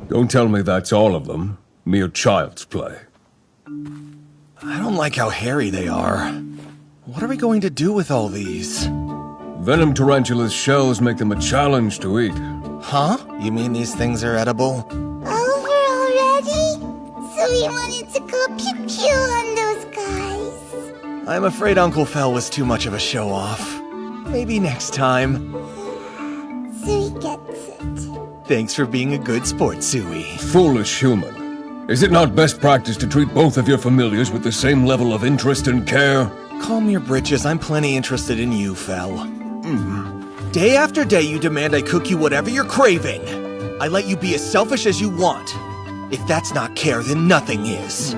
Don't tell me that's all of them. Mere child's play. I don't like how hairy they are. What are we going to do with all these? Venom tarantula's shells make them a challenge to eat. Huh? You mean these things are edible? Over already? So we wanted to go pew-pew on those guys. I'm afraid Uncle Fel was too much of a show-off. Maybe next time. So he gets it. Thanks for being a good sport, Sui. Foolish human. Is it not best practice to treat both of your familiars with the same level of interest and care? Calm your britches, I'm plenty interested in you, Fel. Day after day you demand I cook you whatever you're craving. I let you be as selfish as you want. If that's not care, then nothing is.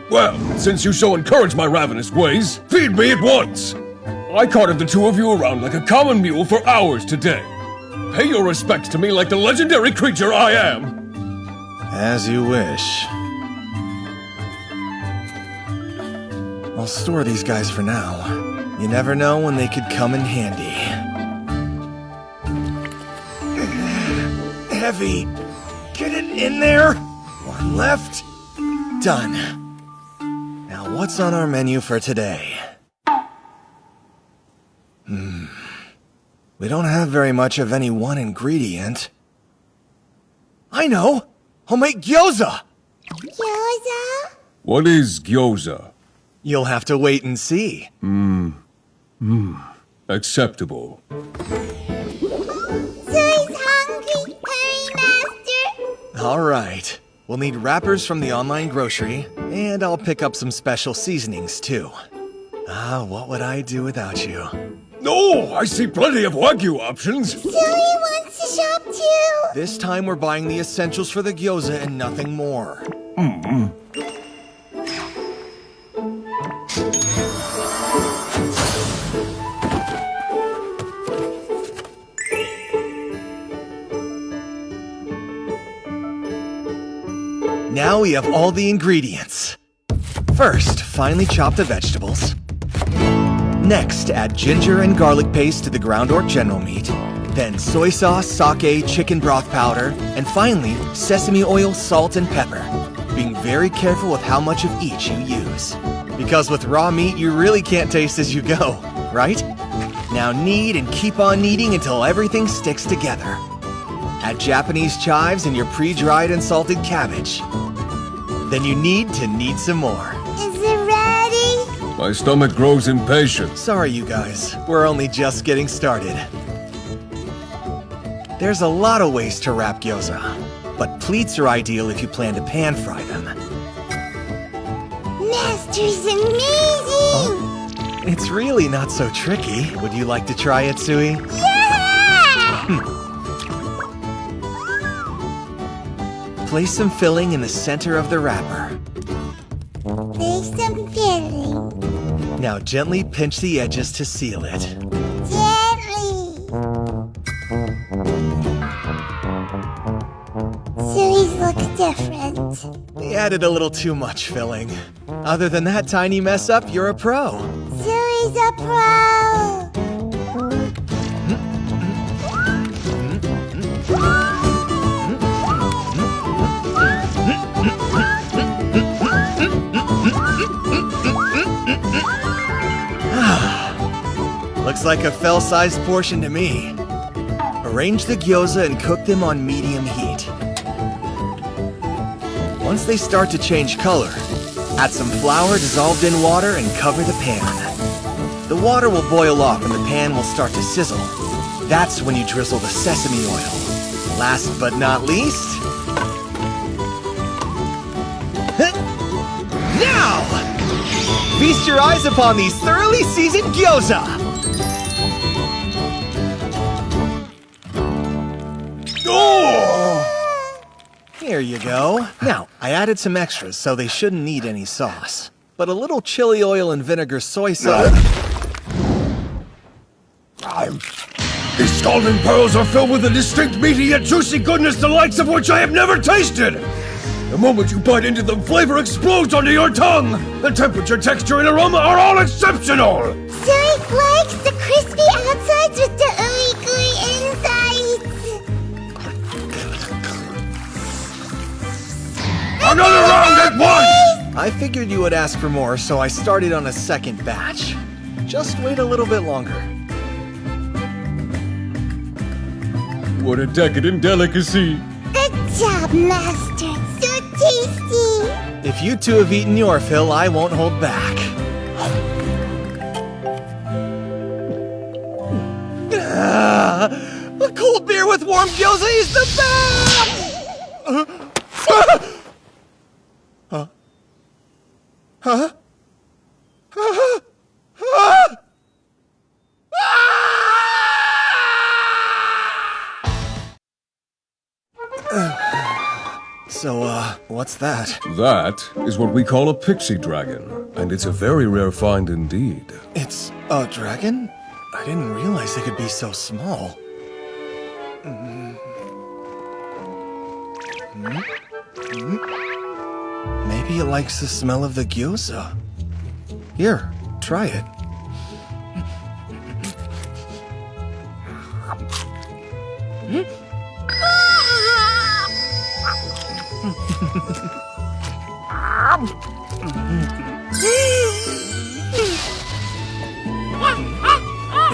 Well, since you so encourage my ravenous ways, feed me at once! I carted the two of you around like a common mule for hours today. Pay your respects to me like the legendary creature I am! As you wish. I'll store these guys for now. You never know when they could come in handy. Heavy. Get it in there. One left. Done. Now what's on our menu for today? We don't have very much of any one ingredient. I know! I'll make gyoza! Gyoza? What is gyoza? You'll have to wait and see. Acceptable. Sui's hungry. Hurry, Master. Alright. We'll need wrappers from the online grocery, and I'll pick up some special seasonings too. What would I do without you? Oh, I see plenty of Wagyu options! Sui wants to shop too. This time we're buying the essentials for the gyoza and nothing more. Now we have all the ingredients. First, finely chop the vegetables. Next, add ginger and garlic paste to the ground or general meat. Then soy sauce, sake, chicken broth powder, and finally, sesame oil, salt, and pepper. Being very careful with how much of each you use. Because with raw meat, you really can't taste as you go, right? Now knead and keep on kneading until everything sticks together. Add Japanese chives and your pre-dried and salted cabbage. Then you need to knead some more. Is it ready? My stomach grows impatient. Sorry, you guys. We're only just getting started. There's a lot of ways to wrap gyoza, but pleats are ideal if you plan to pan-fry them. Master's amazing! It's really not so tricky. Would you like to try it, Sui? Yeah! Place some filling in the center of the wrapper. Place some filling. Now gently pinch the edges to seal it. Gently. Sui's look different. We added a little too much filling. Other than that tiny mess up, you're a pro. Sui's a pro. Looks like a Fel-sized portion to me. Arrange the gyoza and cook them on medium heat. Once they start to change color, add some flour dissolved in water and cover the pan. The water will boil off and the pan will start to sizzle. That's when you drizzle the sesame oil. Last but not least... Now! Feast your eyes upon these thoroughly seasoned gyoza! Oh! Here you go. Now, I added some extras, so they shouldn't need any sauce. but a little chili oil and vinegar soy sauce... These scalding pearls are filled with a distinct meaty yet juicy goodness the likes of which I have never tasted! The moment you bite into them, flavor explodes onto your tongue! The temperature, texture, and aroma are all exceptional! Suri likes the crispy outsides with the ooey-gooey insides! Another round at once! I figured you would ask for more, so I started on a second batch. Just wait a little bit longer. What a decadent delicacy! Good job, Master! So tasty! If you two have eaten your fill, I won't hold back. A cold beer with warm gyoza is the best! So, what's that? That is what we call a pixie dragon, and it's a very rare find indeed. It's a dragon? I didn't realize they could be so small. Maybe it likes the smell of the gyoza. Here, try it.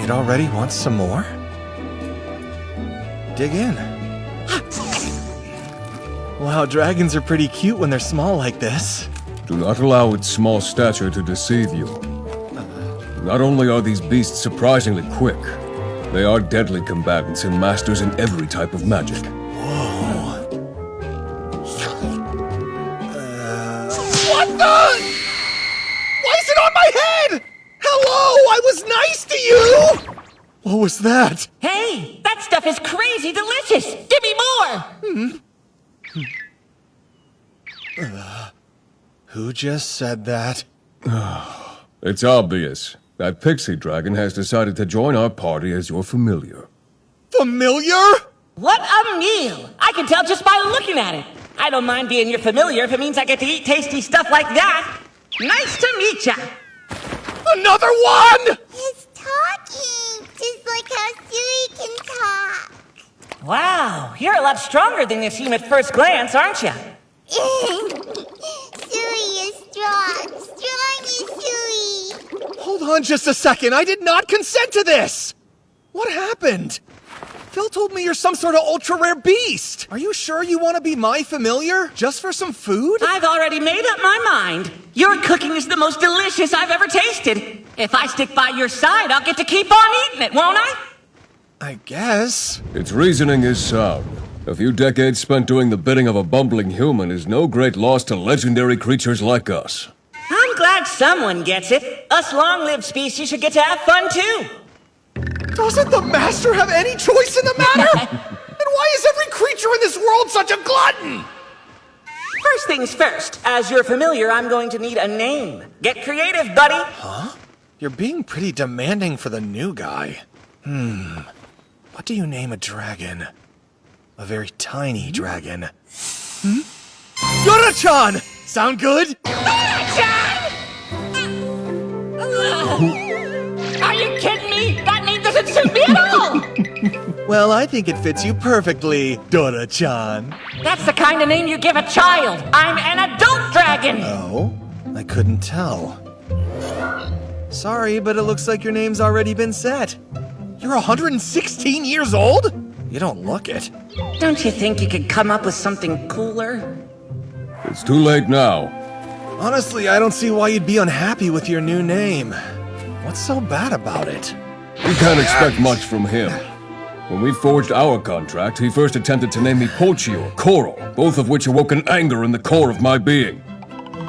It already wants some more? Dig in. Wow, dragons are pretty cute when they're small like this. Do not allow its small stature to deceive you. Not only are these beasts surprisingly quick, they are deadly combatants and masters in every type of magic. What the? Why is it on my head? Hello, I was nice to you! What was that? Hey, that stuff is crazy delicious! Give me more! Who just said that? It's obvious. That pixie dragon has decided to join our party as your familiar. Familiar? What a meal! I can tell just by looking at it. I don't mind being your familiar if it means I get to eat tasty stuff like that. Nice to meet ya! Another one! He's talking, just like how Suri can talk. Wow, you're a lot stronger than you seem at first glance, aren't you? Suri is strong. Strong is Suri. Hold on just a second, I did not consent to this! What happened? Phil told me you're some sort of ultra-rare beast! Are you sure you want to be my familiar? Just for some food? I've already made up my mind. Your cooking is the most delicious I've ever tasted. If I stick by your side, I'll get to keep on eating it, won't I? I guess. Its reasoning is sound. A few decades spent doing the bidding of a bumbling human is no great loss to legendary creatures like us. I'm glad someone gets it. Us long-lived species should get to have fun, too. Doesn't the Master have any choice in the matter? And why is every creature in this world such a glutton? First things first, as your familiar, I'm going to need a name. Get creative, buddy. Huh? You're being pretty demanding for the new guy. What do you name a dragon? A very tiny dragon. Dora-chan! Sound good? Are you kidding me? That name doesn't suit me at all! Well, I think it fits you perfectly, Dora-chan. That's the kind of name you give a child. I'm an adult dragon! Oh? I couldn't tell. Sorry, but it looks like your name's already been set. You're 116 years old? You don't look it. Don't you think you could come up with something cooler? It's too late now. Honestly, I don't see why you'd be unhappy with your new name. What's so bad about it? You can't expect much from him. When we forged our contract, he first attempted to name me Pochi or Coral, both of which awoke an anger in the core of my being.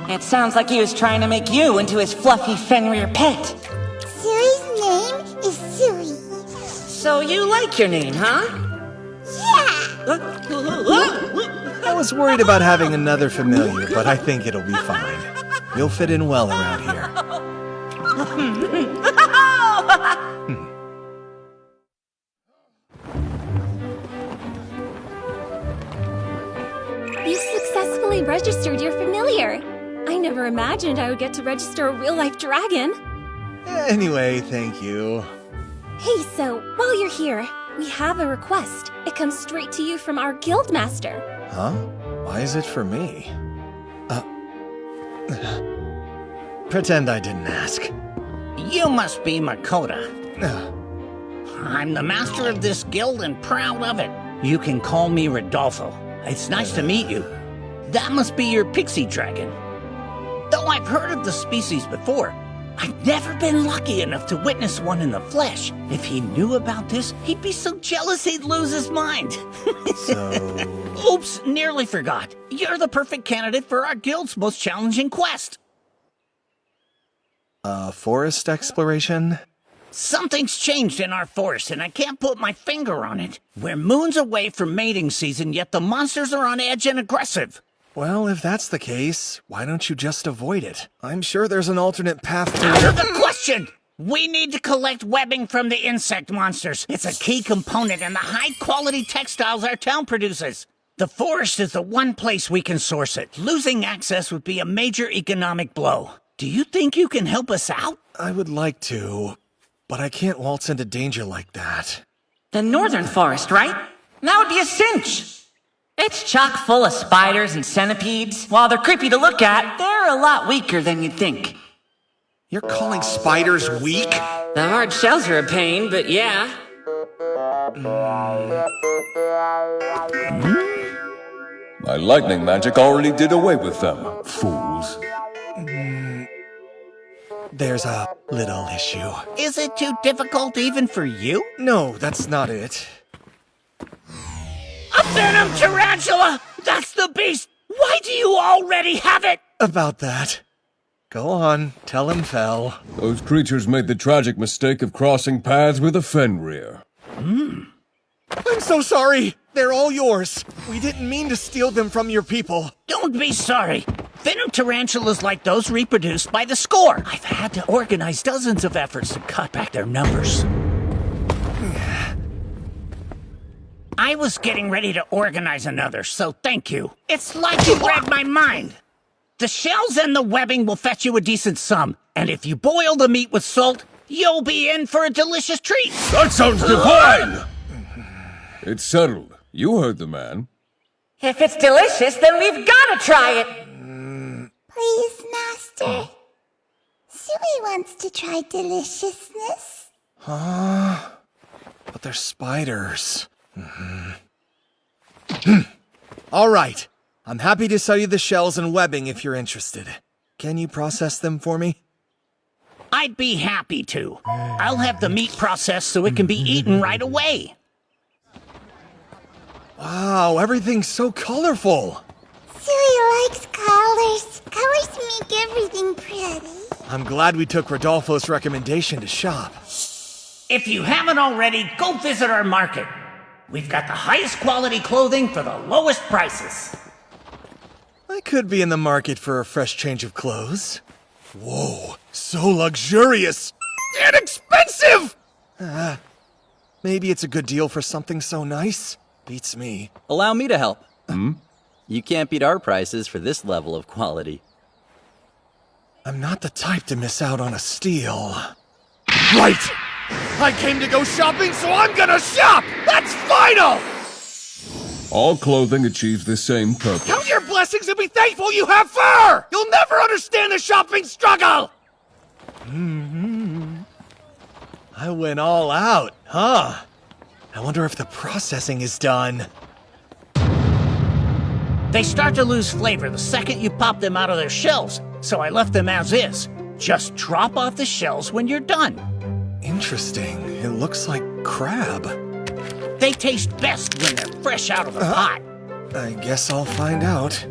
It sounds like he was trying to make you into his fluffy Fenrir pet. Suri's name is Suri. So you like your name, huh? Yeah! I was worried about having another familiar, but I think it'll be fine. You'll fit in well around here. You successfully registered your familiar. I never imagined I would get to register a real-life dragon. Anyway, thank you. Hey, so, while you're here, we have a request. It comes straight to you from our guildmaster. Huh? Why is it for me? Pretend I didn't ask. You must be Makoto. I'm the master of this guild and proud of it. You can call me Rodolfo. It's nice to meet you. That must be your pixie dragon. Though I've heard of the species before, I've never been lucky enough to witness one in the flesh. If he knew about this, he'd be so jealous he'd lose his mind. So... Oops, nearly forgot. You're the perfect candidate for our guild's most challenging quest. Forest exploration? Something's changed in our forest, and I can't put my finger on it. We're moons away from mating season, yet the monsters are on edge and aggressive. Well, if that's the case, why don't you just avoid it? I'm sure there's an alternate path to... Out of the question! We need to collect webbing from the insect monsters. It's a key component in the high-quality textiles our town produces. The forest is the one place we can source it. Losing access would be a major economic blow. Do you think you can help us out? I would like to, but I can't waltz into danger like that. The northern forest, right? That would be a cinch. It's chock full of spiders and centipedes. While they're creepy to look at, they're a lot weaker than you'd think. You're calling spiders weak? The hard shells are a pain, but yeah. My lightning magic already did away with them, fools. There's a little issue. Is it too difficult even for you? No, that's not it. A venom tarantula! That's the beast! Why do you already have it? About that. Go on, tell him Fel. Those creatures made the tragic mistake of crossing paths with a Fenrir. I'm so sorry! They're all yours! We didn't mean to steal them from your people. Don't be sorry. Venom tarantulas like those reproduce by the score. I've had to organize dozens of efforts to cut back their numbers. I was getting ready to organize another, so thank you. It's like you read my mind. The shells and the webbing will fetch you a decent sum, and if you boil the meat with salt, you'll be in for a delicious treat. That sounds divine! It's settled. You heard the man. If it's delicious, then we've gotta try it. Please, Master. Sui wants to try deliciousness. But they're spiders. All right. I'm happy to sell you the shells and webbing if you're interested. Can you process them for me? I'd be happy to. I'll have the meat processed so it can be eaten right away. Wow, everything's so colorful. Sui likes colors. Colors make everything pretty. I'm glad we took Rodolfo's recommendation to shop. If you haven't already, go visit our market. We've got the highest quality clothing for the lowest prices. I could be in the market for a fresh change of clothes. Whoa, so luxurious and expensive! Maybe it's a good deal for something so nice. Beats me. Allow me to help. You can't beat our prices for this level of quality. I'm not the type to miss out on a steal. Right! I came to go shopping, so I'm gonna shop! That's final! All clothing achieves the same purpose. Count your blessings and be thankful you have fur! You'll never understand the shopping struggle! I went all out, huh? I wonder if the processing is done. They start to lose flavor the second you pop them out of their shells, so I left them as is. Just drop off the shells when you're done. Interesting. It looks like crab. They taste best when they're fresh out of the pot. I guess I'll find out.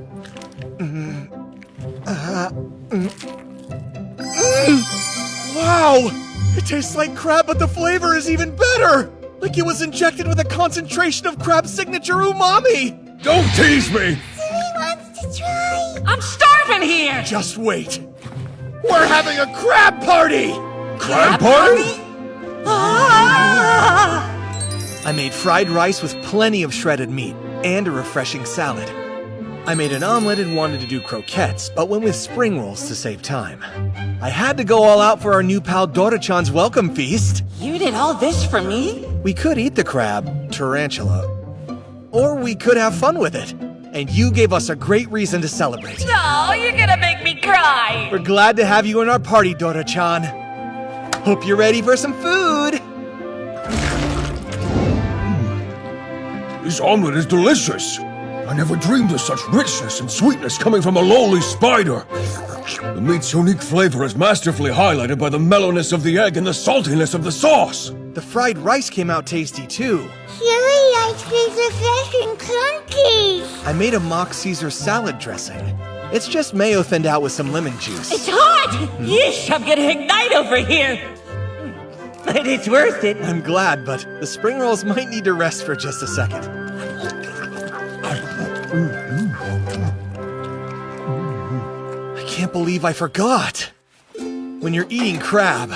Wow! It tastes like crab, but the flavor is even better! Like it was injected with a concentration of crab's signature umami! Don't tease me! Sui wants to try. I'm starving here! Just wait. We're having a crab party! Crab party? Ah! I made fried rice with plenty of shredded meat and a refreshing salad. I made an omelet and wanted to do croquettes, but went with spring rolls to save time. I had to go all out for our new pal Dora-chan's welcome feast. You did all this for me? We could eat the crab, tarantula, or we could have fun with it. And you gave us a great reason to celebrate. No, you're gonna make me cry. We're glad to have you in our party, Dora-chan. Hope you're ready for some food. This omelet is delicious. I never dreamed of such richness and sweetness coming from a lowly spider. The meat's unique flavor is masterfully highlighted by the mellowness of the egg and the saltiness of the sauce. The fried rice came out tasty too. Chili ice cream's refreshing clunky. I made a mock Caesar salad dressing. It's just mayo thinned out with some lemon juice. It's hot! Yeesh, I'm gonna ignite over here. But it's worth it. I'm glad, but the spring rolls might need to rest for just a second. I can't believe I forgot. When you're eating crab,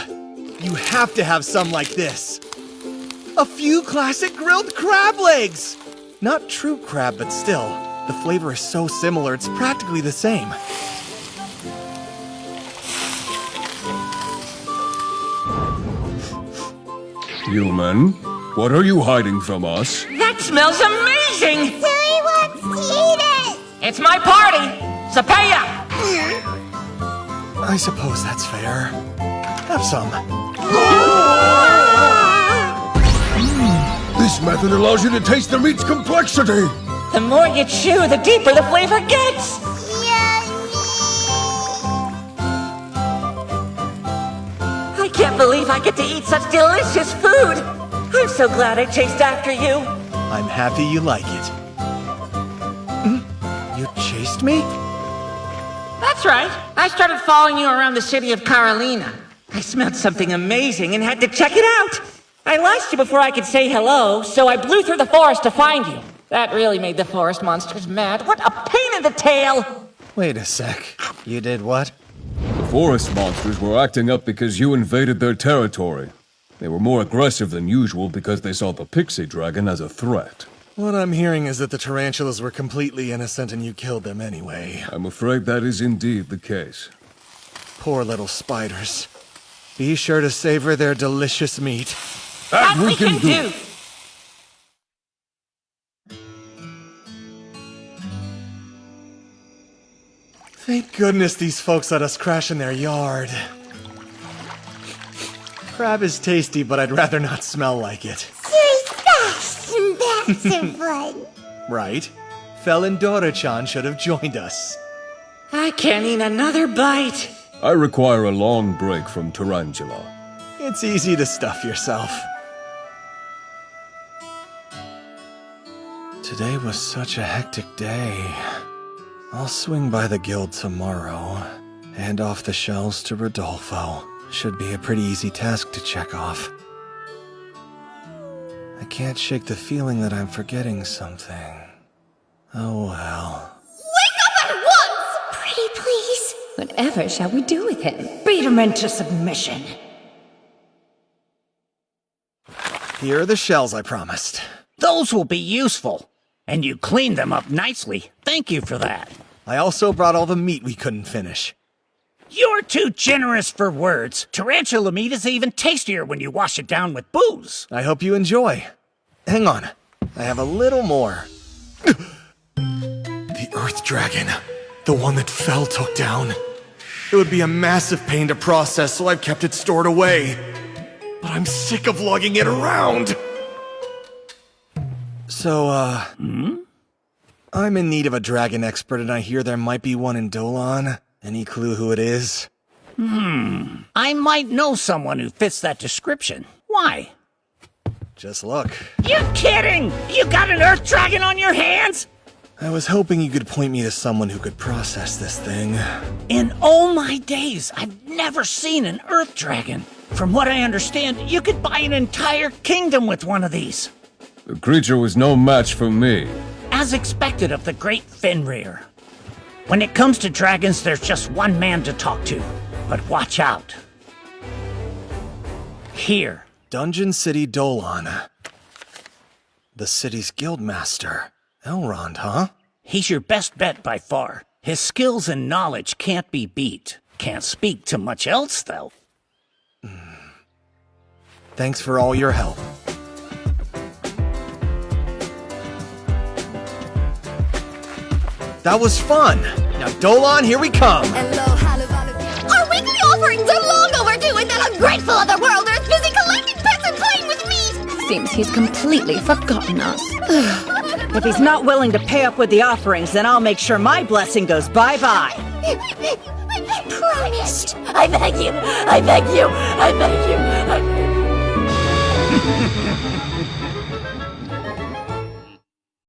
you have to have some like this. A few classic grilled crab legs! Not true crab, but still, the flavor is so similar, it's practically the same. Human, what are you hiding from us? That smells amazing! Sui wants to eat it. It's my party! So pay up! I suppose that's fair. Have some. This method allows you to taste the meat's complexity. The more you chew, the deeper the flavor gets! I can't believe I get to eat such delicious food! I'm so glad I chased after you! I'm happy you like it. You chased me? That's right. I started following you around the city of Carolina. I smelled something amazing and had to check it out. I lost you before I could say hello, so I blew through the forest to find you. That really made the forest monsters mad. What a pain in the tail! Wait a sec. You did what? The forest monsters were acting up because you invaded their territory. They were more aggressive than usual because they saw the pixie dragon as a threat. What I'm hearing is that the tarantulas were completely innocent and you killed them anyway. I'm afraid that is indeed the case. Poor little spiders. Be sure to savor their delicious meat. That we can do! Thank goodness these folks let us crash in their yard. Crab is tasty, but I'd rather not smell like it. Sui's fast and that's a fun. Right? Fel and Dora-chan should have joined us. I can't eat another bite. I require a long break from tarantula. It's easy to stuff yourself. Today was such a hectic day. I'll swing by the guild tomorrow. Hand off the shells to Rodolfo. Should be a pretty easy task to check off. I can't shake the feeling that I'm forgetting something. Oh well. Wake up at once! Pretty please. Whatever shall we do with him? Beat him into submission. Here are the shells I promised. Those will be useful. And you cleaned them up nicely. Thank you for that. I also brought all the meat we couldn't finish. You're too generous for words. Tarantula meat is even tastier when you wash it down with booze. I hope you enjoy. Hang on. I have a little more. The Earth Dragon. The one that Fel took down. It would be a massive pain to process, so I've kept it stored away. But I'm sick of lugging it around. So, I'm in need of a dragon expert, and I hear there might be one in Dolan. Any clue who it is? I might know someone who fits that description. Why? Just look. You're kidding! You got an Earth Dragon on your hands? I was hoping you could point me to someone who could process this thing. In all my days, I've never seen an Earth Dragon. From what I understand, you could buy an entire kingdom with one of these. The creature was no match for me. As expected of the great Fenrir. When it comes to dragons, there's just one man to talk to. But watch out. Here. Dungeon City Dolan. The city's guildmaster. Elrond, huh? He's your best bet by far. His skills and knowledge can't be beat. Can't speak to much else, though. Thanks for all your help. That was fun! Now, Dolan, here we come! Our weekly offerings are long overdue, and that ungrateful otherworlder is busy collecting pets and playing with meat! Seems he's completely forgotten us. If he's not willing to pay up with the offerings, then I'll make sure my blessing goes bye-bye. I promised! I beg you! I beg you! I beg you! I beg you!